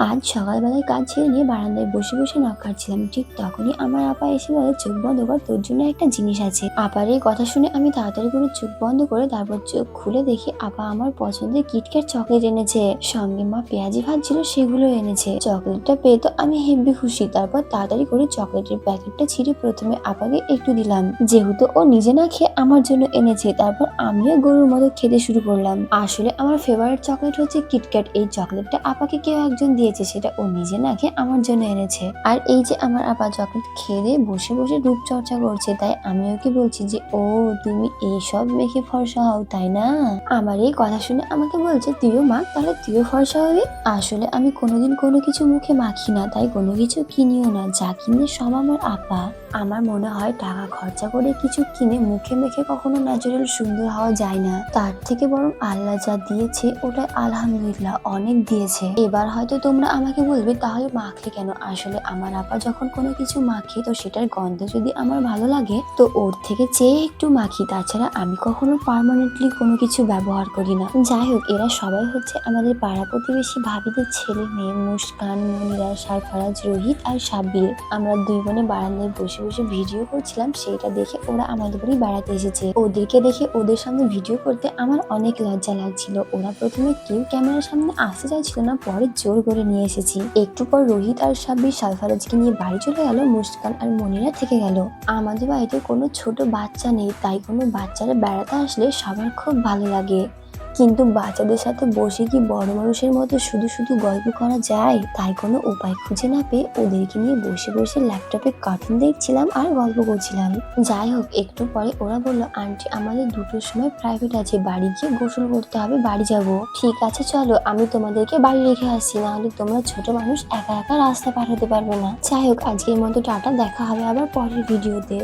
আজ সকালবেলায় কাজ ছেড়ে নিয়ে বারান্দায় বসে বসে নখ কাটছিলাম, ঠিক তখনই আমার আপা এসে বলে, চোখ বন্ধ কর, তোর জন্য একটা জিনিস আছে। আপার এই কথা শুনে আমি তাড়াতাড়ি করে চোখ বন্ধ করে তারপর চোখ খুলে দেখি আপা আমার পছন্দের কিটক্যাট চকলেট এনেছে, সঙ্গে মা পেঁয়াজি ভাজছিল সেগুলো এনেছে। চকলেটটা পেয়ে তো আমি হেব্বি খুশি। তারপর তাড়াতাড়ি করে চকলেটের প্যাকেটটা ছিঁড়ে প্রথমে আপাকে একটু দিলাম, যেহেতু ও নিজে না খেয়ে আমার জন্য এনেছে। তারপর আমিও গরুর মতো খেতে শুরু করলাম। আসলে আমার ফেভারিট চকলেট হচ্ছে কিটক্যাট। এই চকলেটটা আপাকে কেউ একজন দিয়েছে, সেটা ও নিজে না খেয়ে আমার জন্য এনেছে। আর এই যে আমার আপা চকলেট খেয়ে দিয়ে বসে বসে রূপচর্চা করছে, তাই আমি ওকে বলছি যে, ও তুমি এইসব মেখে ফর্সা হও তাই না? আমার এই কথা শুনে আমাকে বলছে, তুইও মাখ, তাহলে তুইও ফর্সা হবি। আসলে আমি কোনোদিন কোনো কিছু মুখে মাখি না, তাই কোনো কিছু কিনিও না, যা কিনে সব আমার আপা। আমার মনে হয় টাকা খরচা করে কিছু কিনে মুখে মেখে কখনো ন্যাচারাল সুন্দর হওয়া যায় না, তার থেকে বরং আল্লাহ যা দিয়েছে ওটা আলহামদুলিল্লাহ অনেক দিয়েছে। এবার হয়তো তোমরা আমাকে বলবে, তাহলে মাখলে কেন? আসলে আমার আপা যখন কোনো কিছু মাখে তো সেটার গন্ধ যদি আমার ভালো লাগে তো ওর থেকে চেয়ে একটু মাখি, তাছাড়া আমি কখনো পার্মানেন্টলি কোনো কিছু ব্যবহার করি না। যাই হোক, এরা সবাই হচ্ছে আমাদের পাড়া প্রতিবেশী ভাবিদের ছেলে মেয়ে, মুস্কান, মনিরা, সারফারাজ, রোহিত আর সাব্বির। আমরা দুই বোনে বারান্দায় বসে বসে ভিডিও করছিলাম, সেইটা দেখে ওরা আমাদের বাড়ি বেড়াতে এসেছে। ওদেরকে দেখে ওদের সামনে ভিডিও করতে আমার অনেক লজ্জা লাগছিল। ওরা প্রথমে কেউ ক্যামেরার সামনে আসতে চাইছিল না, পরে জোর করে নিয়ে এসেছি। একটু পর রোহিত আর সাব্বির সারফারাজকে নিয়ে বাড়ি চলে গেল, মুস্কান আর মনিরা থেকে গেল। আমাদের বাড়িতে কোনো ছোট বাচ্চা নেই, তাই কোনো বাচ্চারা বেড়াতে আসলে সবার খুব ভালো লাগে, কিন্তু বাচ্চাদের সাথে বসে কি বড় মানুষের মতো শুধু শুধু গল্প করা যায়? তাই কোনো উপায় খুঁজে না পেয়ে ওদেরকে নিয়ে বসে বসে ল্যাপটপে কার্টুন দেখছিলাম আর গল্প করছিলাম। যাই হোক, একটু পরে ওরা বললো, আন্টি আমাদের 2টোর সময় প্রাইভেট আছে, বাড়ি গিয়ে গোসল করতে হবে, বাড়ি যাব। ঠিক আছে চলো, আমি তোমাদেরকে বাড়ি রেখে আসছি, নাহলে তোমরা ছোট মানুষ একা একা রাস্তা পার হতে পারবে না। যাই হোক, আজকের মতো টাটা, দেখা হবে আবার পরের ভিডিওতে।